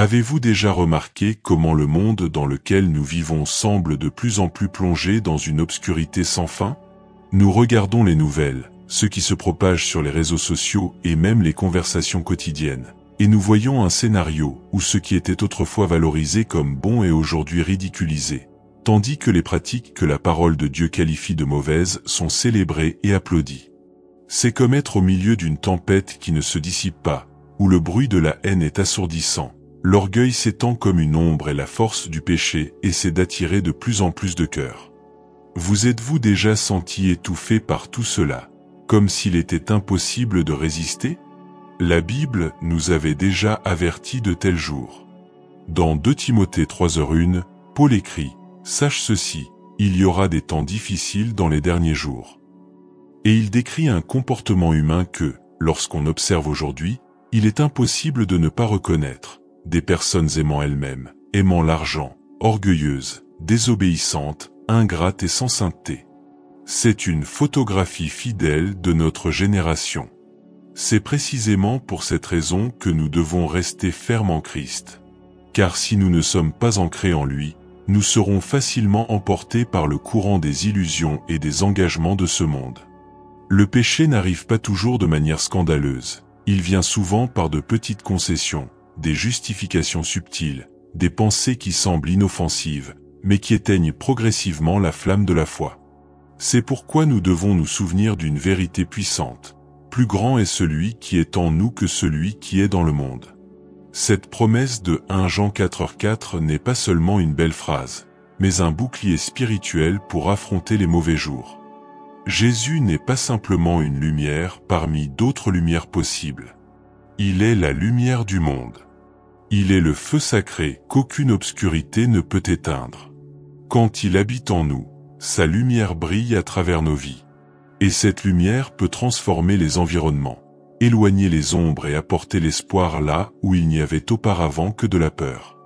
Avez-vous déjà remarqué comment le monde dans lequel nous vivons semble de plus en plus plongé dans une obscurité sans fin? Nous regardons les nouvelles, ce qui se propage sur les réseaux sociaux et même les conversations quotidiennes. Et nous voyons un scénario où ce qui était autrefois valorisé comme bon est aujourd'hui ridiculisé, tandis que les pratiques que la parole de Dieu qualifie de mauvaises sont célébrées et applaudies. C'est comme être au milieu d'une tempête qui ne se dissipe pas, où le bruit de la haine est assourdissant, l'orgueil s'étend comme une ombre et la force du péché essaie d'attirer de plus en plus de cœurs. Vous êtes-vous déjà senti étouffé par tout cela, comme s'il était impossible de résister? La Bible nous avait déjà avertis de tels jours. Dans 2 Timothée 3:1, Paul écrit « Sache ceci, il y aura des temps difficiles dans les derniers jours. » Et il décrit un comportement humain que, lorsqu'on observe aujourd'hui, il est impossible de ne pas reconnaître. Des personnes aimant elles-mêmes, aimant l'argent, orgueilleuses, désobéissantes, ingrates et sans sainteté. C'est une photographie fidèle de notre génération. C'est précisément pour cette raison que nous devons rester fermes en Christ. Car si nous ne sommes pas ancrés en lui, nous serons facilement emportés par le courant des illusions et des engagements de ce monde. Le péché n'arrive pas toujours de manière scandaleuse. Il vient souvent par de petites concessions, des justifications subtiles, des pensées qui semblent inoffensives, mais qui éteignent progressivement la flamme de la foi. C'est pourquoi nous devons nous souvenir d'une vérité puissante. Plus grand est celui qui est en nous que celui qui est dans le monde. Cette promesse de 1 Jean 4,4 n'est pas seulement une belle phrase, mais un bouclier spirituel pour affronter les mauvais jours. Jésus n'est pas simplement une lumière parmi d'autres lumières possibles. Il est la lumière du monde. Il est le feu sacré qu'aucune obscurité ne peut éteindre. Quand il habite en nous, sa lumière brille à travers nos vies. Et cette lumière peut transformer les environnements, éloigner les ombres et apporter l'espoir là où il n'y avait auparavant que de la peur.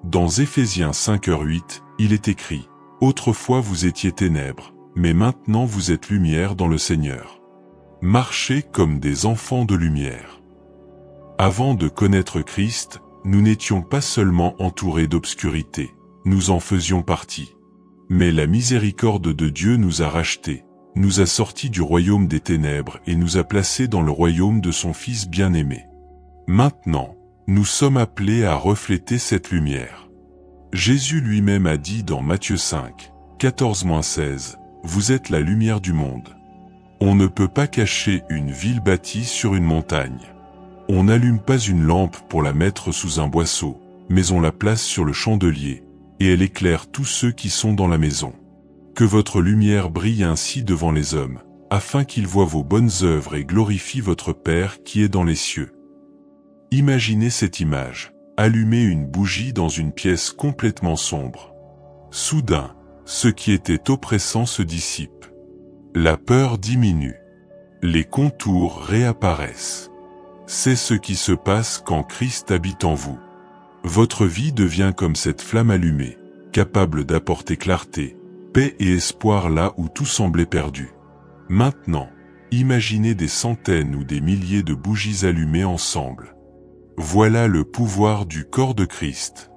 Dans Éphésiens 5:8, il est écrit « Autrefois vous étiez ténèbres, mais maintenant vous êtes lumière dans le Seigneur. Marchez comme des enfants de lumière. » Avant de connaître Christ, nous n'étions pas seulement entourés d'obscurité, nous en faisions partie. Mais la miséricorde de Dieu nous a rachetés, nous a sortis du royaume des ténèbres et nous a placés dans le royaume de son Fils bien-aimé. Maintenant, nous sommes appelés à refléter cette lumière. Jésus lui-même a dit dans Matthieu 5, 14-16, « Vous êtes la lumière du monde. On ne peut pas cacher une ville bâtie sur une montagne. On n'allume pas une lampe pour la mettre sous un boisseau, mais on la place sur le chandelier, et elle éclaire tous ceux qui sont dans la maison. Que votre lumière brille ainsi devant les hommes, afin qu'ils voient vos bonnes œuvres et glorifient votre Père qui est dans les cieux. » Imaginez cette image, allumer une bougie dans une pièce complètement sombre. Soudain, ce qui était oppressant se dissipe. La peur diminue. Les contours réapparaissent. C'est ce qui se passe quand Christ habite en vous. Votre vie devient comme cette flamme allumée, capable d'apporter clarté, paix et espoir là où tout semblait perdu. Maintenant, imaginez des centaines ou des milliers de bougies allumées ensemble. Voilà le pouvoir du corps de Christ.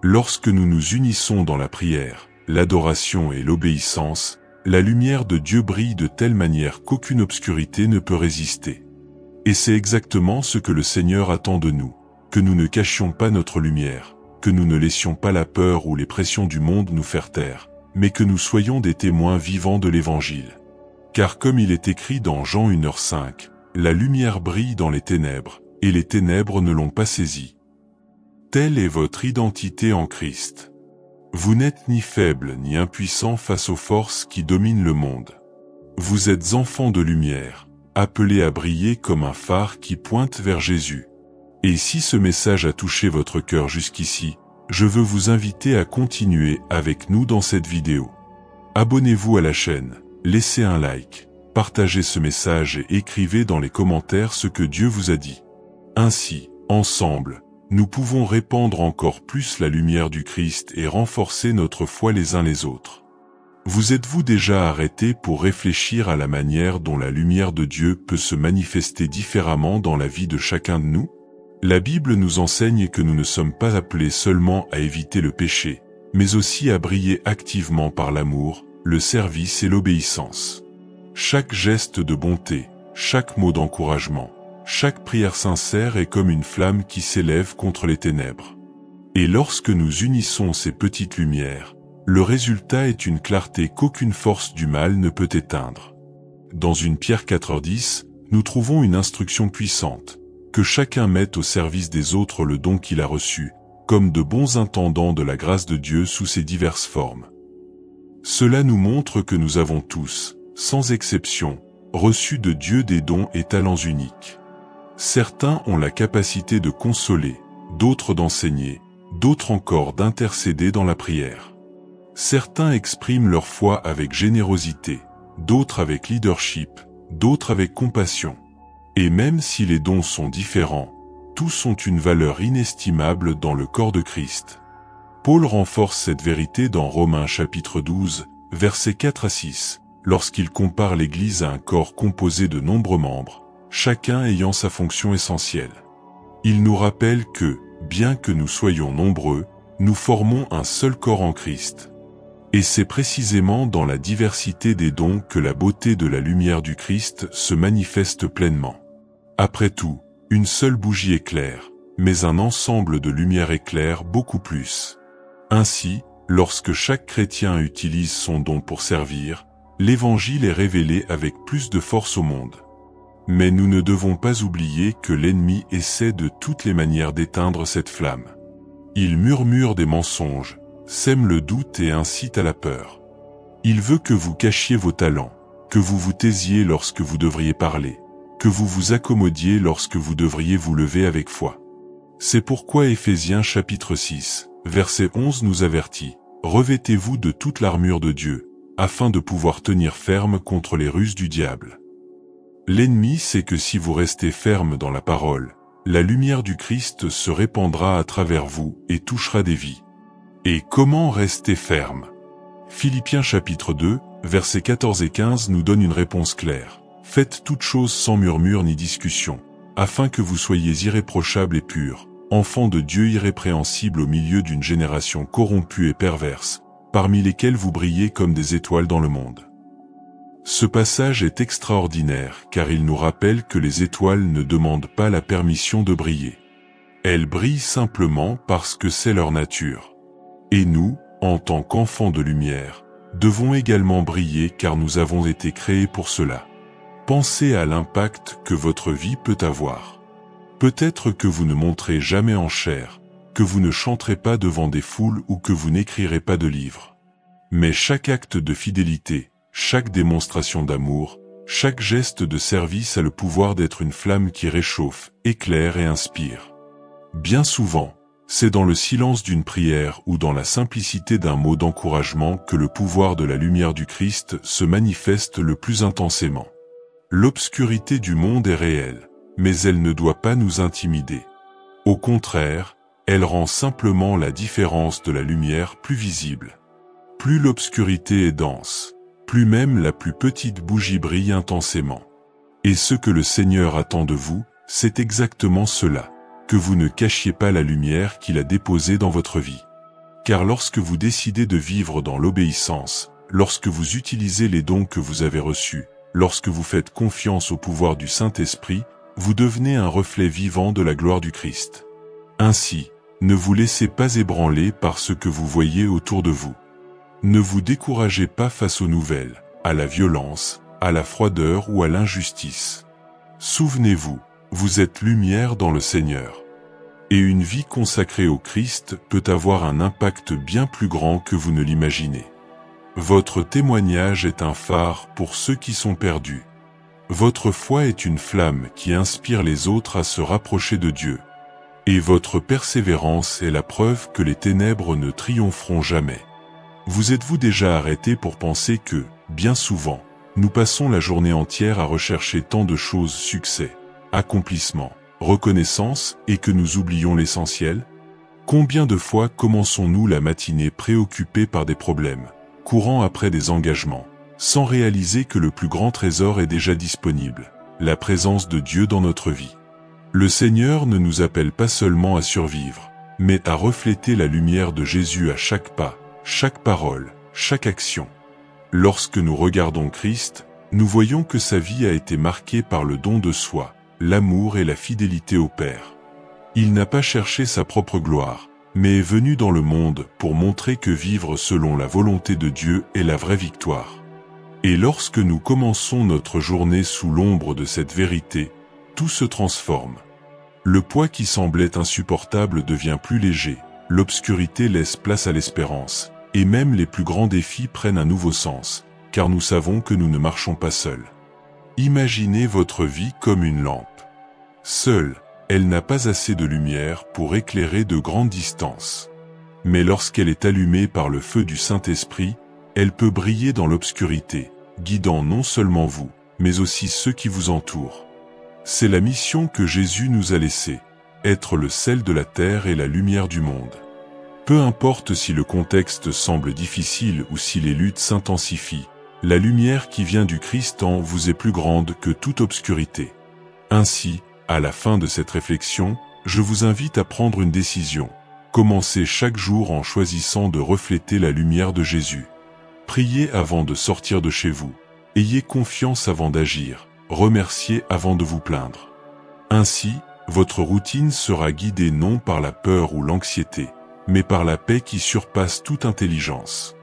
Lorsque nous nous unissons dans la prière, l'adoration et l'obéissance, la lumière de Dieu brille de telle manière qu'aucune obscurité ne peut résister. Et c'est exactement ce que le Seigneur attend de nous, que nous ne cachions pas notre lumière, que nous ne laissions pas la peur ou les pressions du monde nous faire taire, mais que nous soyons des témoins vivants de l'Évangile. Car comme il est écrit dans Jean 1h5, la lumière brille dans les ténèbres, et les ténèbres ne l'ont pas saisie. Telle est votre identité en Christ. Vous n'êtes ni faible ni impuissant face aux forces qui dominent le monde. Vous êtes enfants de lumière, appelés à briller comme un phare qui pointe vers Jésus. Et si ce message a touché votre cœur jusqu'ici, je veux vous inviter à continuer avec nous dans cette vidéo. Abonnez-vous à la chaîne, laissez un like, partagez ce message et écrivez dans les commentaires ce que Dieu vous a dit. Ainsi, ensemble, nous pouvons répandre encore plus la lumière du Christ et renforcer notre foi les uns les autres. Vous êtes-vous déjà arrêté pour réfléchir à la manière dont la lumière de Dieu peut se manifester différemment dans la vie de chacun de nous? La Bible nous enseigne que nous ne sommes pas appelés seulement à éviter le péché, mais aussi à briller activement par l'amour, le service et l'obéissance. Chaque geste de bonté, chaque mot d'encouragement, chaque prière sincère est comme une flamme qui s'élève contre les ténèbres. Et lorsque nous unissons ces petites lumières, le résultat est une clarté qu'aucune force du mal ne peut éteindre. Dans 1 Pierre 4,10, nous trouvons une instruction puissante, que chacun mette au service des autres le don qu'il a reçu, comme de bons intendants de la grâce de Dieu sous ses diverses formes. Cela nous montre que nous avons tous, sans exception, reçu de Dieu des dons et talents uniques. Certains ont la capacité de consoler, d'autres d'enseigner, d'autres encore d'intercéder dans la prière. Certains expriment leur foi avec générosité, d'autres avec leadership, d'autres avec compassion. Et même si les dons sont différents, tous ont une valeur inestimable dans le corps de Christ. Paul renforce cette vérité dans Romains chapitre 12, versets 4 à 6, lorsqu'il compare l'Église à un corps composé de nombreux membres, chacun ayant sa fonction essentielle. Il nous rappelle que, bien que nous soyons nombreux, nous formons un seul corps en Christ. Et c'est précisément dans la diversité des dons que la beauté de la lumière du Christ se manifeste pleinement. Après tout, une seule bougie éclaire, mais un ensemble de lumière éclaire beaucoup plus. Ainsi, lorsque chaque chrétien utilise son don pour servir, l'Évangile est révélé avec plus de force au monde. Mais nous ne devons pas oublier que l'ennemi essaie de toutes les manières d'éteindre cette flamme. Il murmure des mensonges, sème le doute et incite à la peur. Il veut que vous cachiez vos talents, que vous vous taisiez lorsque vous devriez parler, que vous vous accommodiez lorsque vous devriez vous lever avec foi. C'est pourquoi Éphésiens chapitre 6, verset 11 nous avertit, « Revêtez-vous de toute l'armure de Dieu, afin de pouvoir tenir ferme contre les ruses du diable. » L'ennemi sait que si vous restez ferme dans la parole, la lumière du Christ se répandra à travers vous et touchera des vies. Et comment rester ferme? Philippiens chapitre 2, versets 14 et 15 nous donne une réponse claire. Faites toutes choses sans murmure ni discussion, afin que vous soyez irréprochables et purs, enfants de Dieu irrépréhensibles au milieu d'une génération corrompue et perverse, parmi lesquels vous brillez comme des étoiles dans le monde. Ce passage est extraordinaire car il nous rappelle que les étoiles ne demandent pas la permission de briller. Elles brillent simplement parce que c'est leur nature. Et nous, en tant qu'enfants de lumière, devons également briller car nous avons été créés pour cela. Pensez à l'impact que votre vie peut avoir. Peut-être que vous ne monterez jamais en chair, que vous ne chanterez pas devant des foules ou que vous n'écrirez pas de livres. Mais chaque acte de fidélité, chaque démonstration d'amour, chaque geste de service a le pouvoir d'être une flamme qui réchauffe, éclaire et inspire. Bien souvent, c'est dans le silence d'une prière ou dans la simplicité d'un mot d'encouragement que le pouvoir de la lumière du Christ se manifeste le plus intensément. L'obscurité du monde est réelle, mais elle ne doit pas nous intimider. Au contraire, elle rend simplement la différence de la lumière plus visible. Plus l'obscurité est dense, plus même la plus petite bougie brille intensément. Et ce que le Seigneur attend de vous, c'est exactement cela, que vous ne cachiez pas la lumière qu'il a déposée dans votre vie. Car lorsque vous décidez de vivre dans l'obéissance, lorsque vous utilisez les dons que vous avez reçus, lorsque vous faites confiance au pouvoir du Saint-Esprit, vous devenez un reflet vivant de la gloire du Christ. Ainsi, ne vous laissez pas ébranler par ce que vous voyez autour de vous. Ne vous découragez pas face aux nouvelles, à la violence, à la froideur ou à l'injustice. Souvenez-vous, vous êtes lumière dans le Seigneur. Et une vie consacrée au Christ peut avoir un impact bien plus grand que vous ne l'imaginez. Votre témoignage est un phare pour ceux qui sont perdus. Votre foi est une flamme qui inspire les autres à se rapprocher de Dieu. Et votre persévérance est la preuve que les ténèbres ne triompheront jamais. Vous êtes-vous déjà arrêté pour penser que, bien souvent, nous passons la journée entière à rechercher tant de choses, succès, accomplissement, reconnaissance, et que nous oublions l'essentiel? Combien de fois commençons-nous la matinée préoccupés par des problèmes, courant après des engagements, sans réaliser que le plus grand trésor est déjà disponible, la présence de Dieu dans notre vie? Le Seigneur ne nous appelle pas seulement à survivre, mais à refléter la lumière de Jésus à chaque pas, chaque parole, chaque action. Lorsque nous regardons Christ, nous voyons que sa vie a été marquée par le don de soi, l'amour et la fidélité au Père. Il n'a pas cherché sa propre gloire, mais est venu dans le monde pour montrer que vivre selon la volonté de Dieu est la vraie victoire. Et lorsque nous commençons notre journée sous l'ombre de cette vérité, tout se transforme. Le poids qui semblait insupportable devient plus léger, l'obscurité laisse place à l'espérance, et même les plus grands défis prennent un nouveau sens, car nous savons que nous ne marchons pas seuls. Imaginez votre vie comme une lampe. Seule, elle n'a pas assez de lumière pour éclairer de grandes distances. Mais lorsqu'elle est allumée par le feu du Saint-Esprit, elle peut briller dans l'obscurité, guidant non seulement vous, mais aussi ceux qui vous entourent. C'est la mission que Jésus nous a laissée, être le sel de la terre et la lumière du monde. Peu importe si le contexte semble difficile ou si les luttes s'intensifient, la lumière qui vient du Christ en vous est plus grande que toute obscurité. Ainsi, à la fin de cette réflexion, je vous invite à prendre une décision. Commencez chaque jour en choisissant de refléter la lumière de Jésus. Priez avant de sortir de chez vous. Ayez confiance avant d'agir. Remerciez avant de vous plaindre. Ainsi, votre routine sera guidée non par la peur ou l'anxiété, mais par la paix qui surpasse toute intelligence.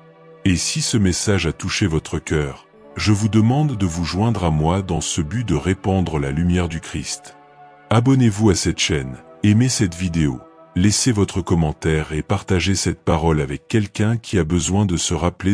Et si ce message a touché votre cœur, je vous demande de vous joindre à moi dans ce but de répandre la lumière du Christ. Abonnez-vous à cette chaîne, aimez cette vidéo, laissez votre commentaire et partagez cette parole avec quelqu'un qui a besoin de se rappeler de